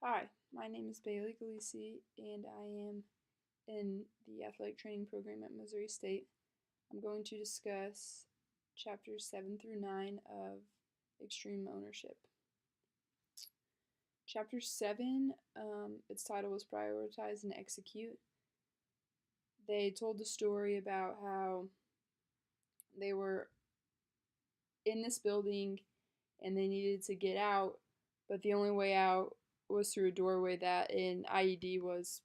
Hi, my name is Bailey Galisi, and I am in the athletic training program at Missouri State. I'm going to discuss chapters 7 through 9 of Extreme Ownership. Chapter 7, its title was Prioritize and Execute. They told the story about how they were in this building and they needed to get out, but the only way out was through a doorway that an IED was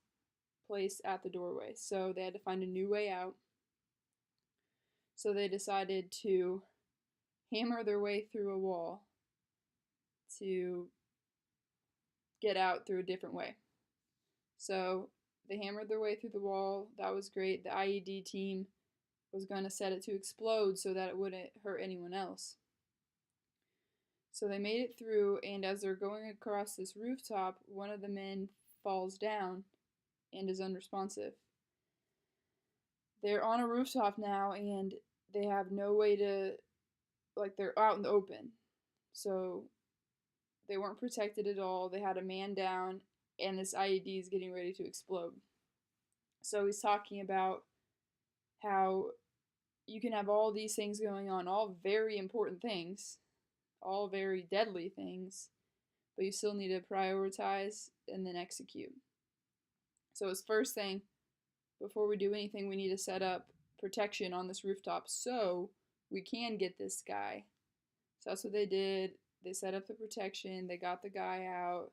placed at the doorway. So they had to find a new way out. So they decided to hammer their way through a wall to get out through a different way. So they hammered their way through the wall. That was great. The IED team was going to set it to explode so that it wouldn't hurt anyone else. So they made it through, and as they're going across this rooftop, one of the men falls down and is unresponsive. They're on a rooftop now, and they have no way to, they're out in the open. So they weren't protected at all. They had a man down, and this IED is getting ready to explode. So he's talking about how you can have all these things going on, all very important things, all very deadly things, but you still need to prioritize and then execute. So his first thing, before we do anything, we need to set up protection on this rooftop so we can get this guy. So that's what they did. They set up the protection, they got the guy out,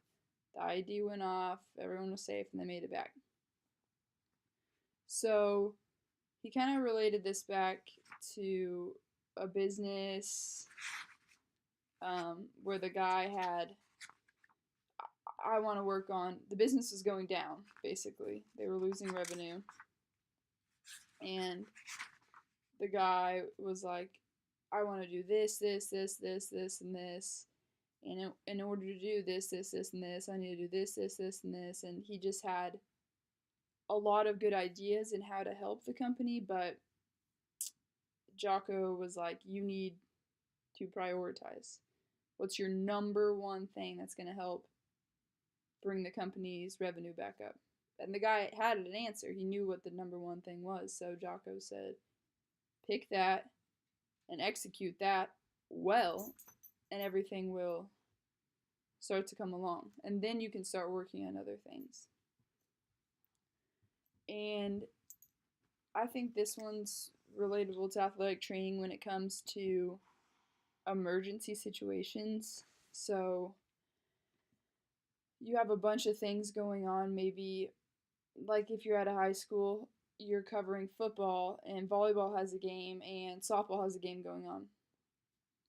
the IED went off, everyone was safe, and they made it back. So he kind of related this back to a business where the guy had, I want to work on, the business was going down, basically. They were losing revenue. And the guy was like, I want to do this, and this. And in order to do this, and this, I need to do this, and this. And he just had a lot of good ideas in how to help the company, but Jocko was like, you need to prioritize. What's your number one thing that's going to help bring the company's revenue back up? And the guy had an answer. He knew what the number one thing was. So Jocko said, pick that and execute that well, and everything will start to come along. And then you can start working on other things. And I think this one's relatable to athletic training when it comes to emergency situations. So you have a bunch of things going on. Maybe, like if you're at a high school, you're covering football, and volleyball has a game, and softball has a game going on.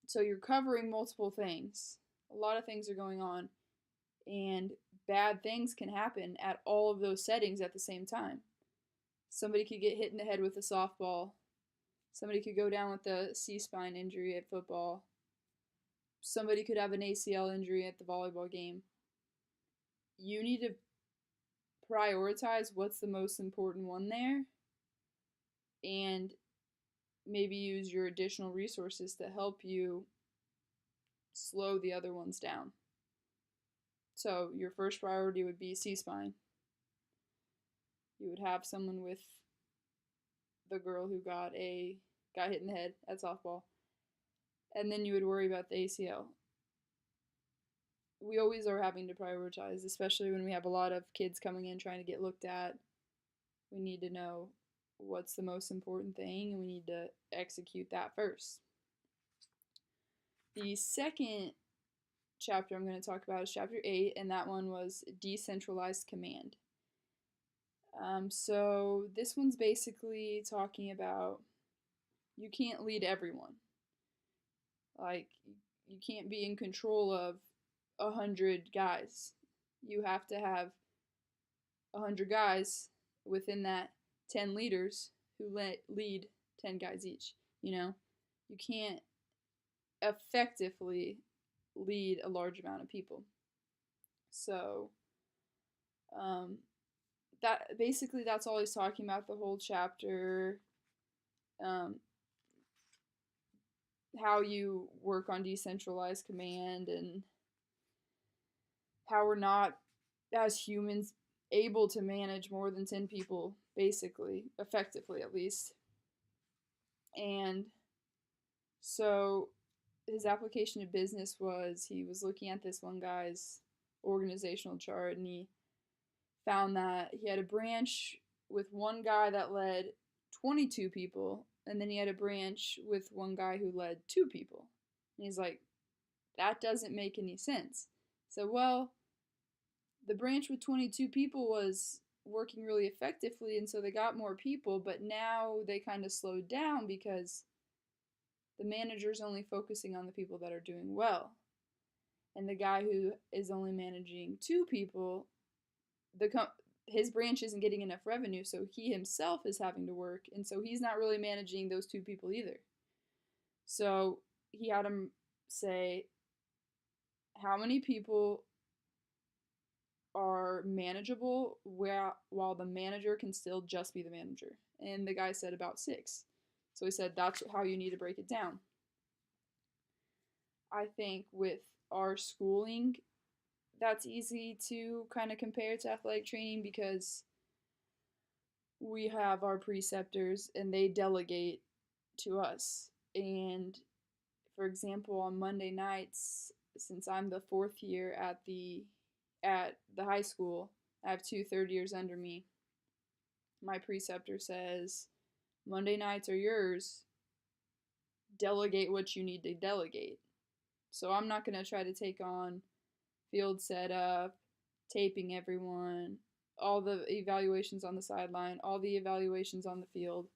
So you're covering multiple things. A lot of things are going on, and bad things can happen at all of those settings at the same time. Somebody could get hit in the head with a softball. Somebody could go down with a C-spine injury at football. Somebody could have an ACL injury at the volleyball game. You need to prioritize what's the most important one there, and maybe use your additional resources to help you slow the other ones down. So your first priority would be C-spine. You would have someone with the girl who got hit in the head at softball, and then you would worry about the ACL. We always are having to prioritize, especially when we have a lot of kids coming in trying to get looked at. We need to know what's the most important thing, and we need to execute that first. The second chapter I'm going to talk about is chapter 8, and that one was decentralized command. So this one's basically talking about you can't lead everyone. Like, you can't be in control of 100 guys. You have to have 100 guys within that 10 leaders who lead 10 guys each. You can't effectively lead a large amount of people. So that's all he's talking about the whole chapter. How you work on decentralized command, and how we're not as humans, able to manage more than 10 people, basically, effectively at least. And so his application to business was he was looking at this one guy's organizational chart, and he found that he had a branch with one guy that led 22 people, and then he had a branch with one guy who led 2 people. And he's like, that doesn't make any sense. So, well, the branch with 22 people was working really effectively, and so they got more people, but now they kind of slowed down because the manager's only focusing on the people that are doing well. And the guy who is only managing 2 people, his branch isn't getting enough revenue, so he himself is having to work, and so he's not really managing those 2 people either. So he had him say how many people are manageable while the manager can still just be the manager. And the guy said about 6. So he said that's how you need to break it down. I think with our schooling, that's easy to kind of compare to athletic training because we have our preceptors and they delegate to us. And for example, on Monday nights, since I'm the 4th year at the high school, I have 2 third years under me. My preceptor says, Monday nights are yours. Delegate what you need to delegate. So I'm not going to try to take on field setup, taping everyone, all the evaluations on the sideline, all the evaluations on the field.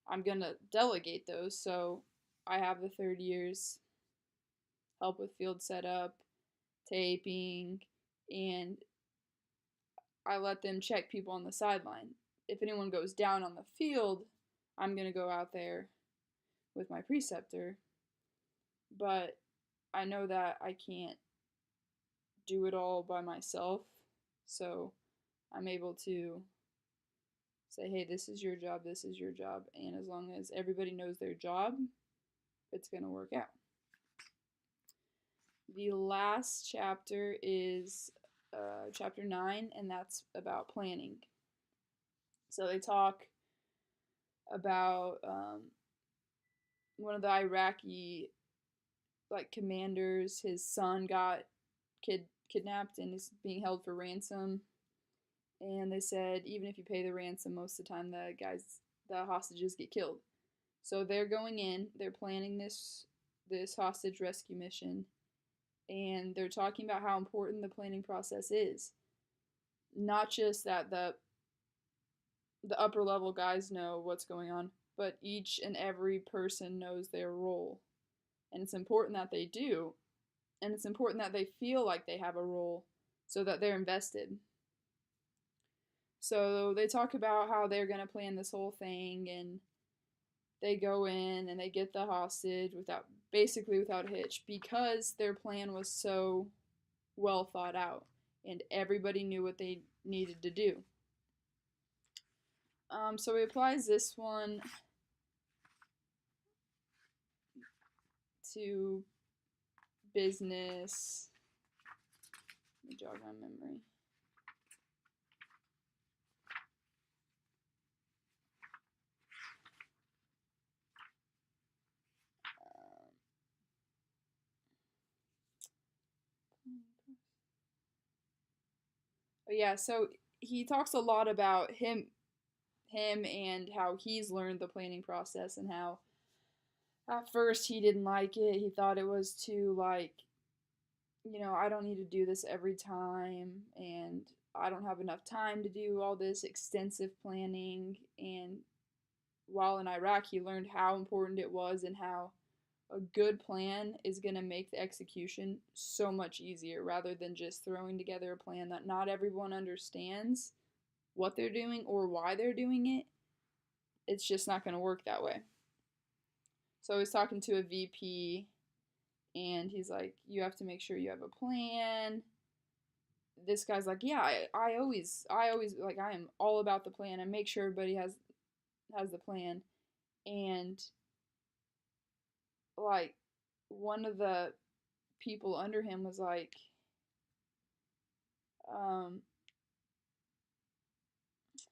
I'm going to delegate those. So I have the third years help with field setup, taping, and I let them check people on the sideline. If anyone goes down on the field, I'm going to go out there with my preceptor. But I know that I can't do it all by myself. So I'm able to say, hey, this is your job, this is your job. And as long as everybody knows their job, it's going to work out. The last chapter is chapter 9, and that's about planning. So they talk about one of the Iraqi commanders. His son got kidnapped and is being held for ransom. And they said even if you pay the ransom, most of the time the hostages get killed. So they're going in, they're planning this hostage rescue mission, and they're talking about how important the planning process is. Not just that the upper level guys know what's going on, but each and every person knows their role. And it's important that they do, and it's important that they feel like they have a role so that they're invested. So they talk about how they're going to plan this whole thing, and they go in and they get the hostage basically without a hitch, because their plan was so well thought out and everybody knew what they needed to do. So he applies this one to business. Let me jog my memory. Yeah, so he talks a lot about him and how he's learned the planning process, and how at first he didn't like it. He thought it was too I don't need to do this every time, and I don't have enough time to do all this extensive planning. And while in Iraq, he learned how important it was and how a good plan is going to make the execution so much easier, rather than just throwing together a plan that not everyone understands what they're doing or why they're doing it. It's just not going to work that way. So he's talking to a VP, and he's like, you have to make sure you have a plan. This guy's like, yeah, I always I am all about the plan. I make sure everybody has the plan. And one of the people under him was like, Um,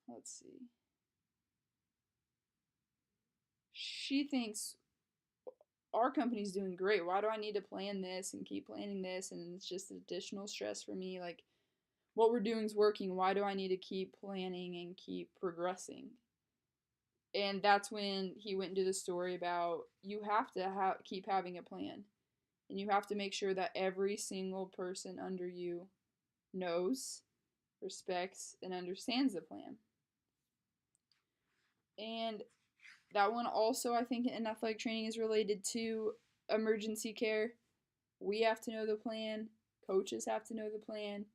let's see. She thinks our company's doing great. Why do I need to plan this and keep planning this? And it's just additional stress for me. Like, what we're doing is working. Why do I need to keep planning and keep progressing? And that's when he went into the story about you have to keep having a plan. And you have to make sure that every single person under you knows, respects, and understands the plan. And that one also, I think, in athletic training is related to emergency care. We have to know the plan. Coaches have to know the plan.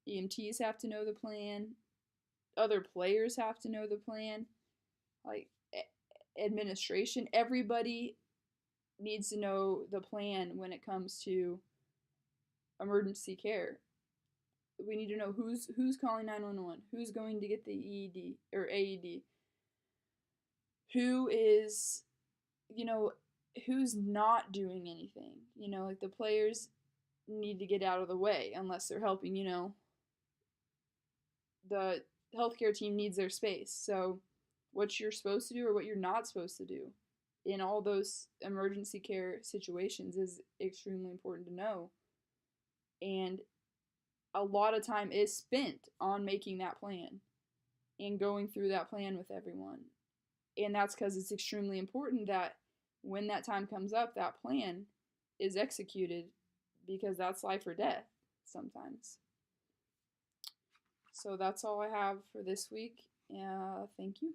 EMTs have to know the plan. Other players have to know the plan. Like administration, everybody needs to know the plan when it comes to emergency care. We need to know who's calling 911, who's going to get the EED or AED, who is, you know, who's not doing anything. Like the players need to get out of the way unless they're helping, the healthcare team needs their space. So what you're supposed to do or what you're not supposed to do in all those emergency care situations is extremely important to know. And a lot of time is spent on making that plan and going through that plan with everyone. And that's because it's extremely important that when that time comes up, that plan is executed because that's life or death sometimes. So that's all I have for this week. Thank you.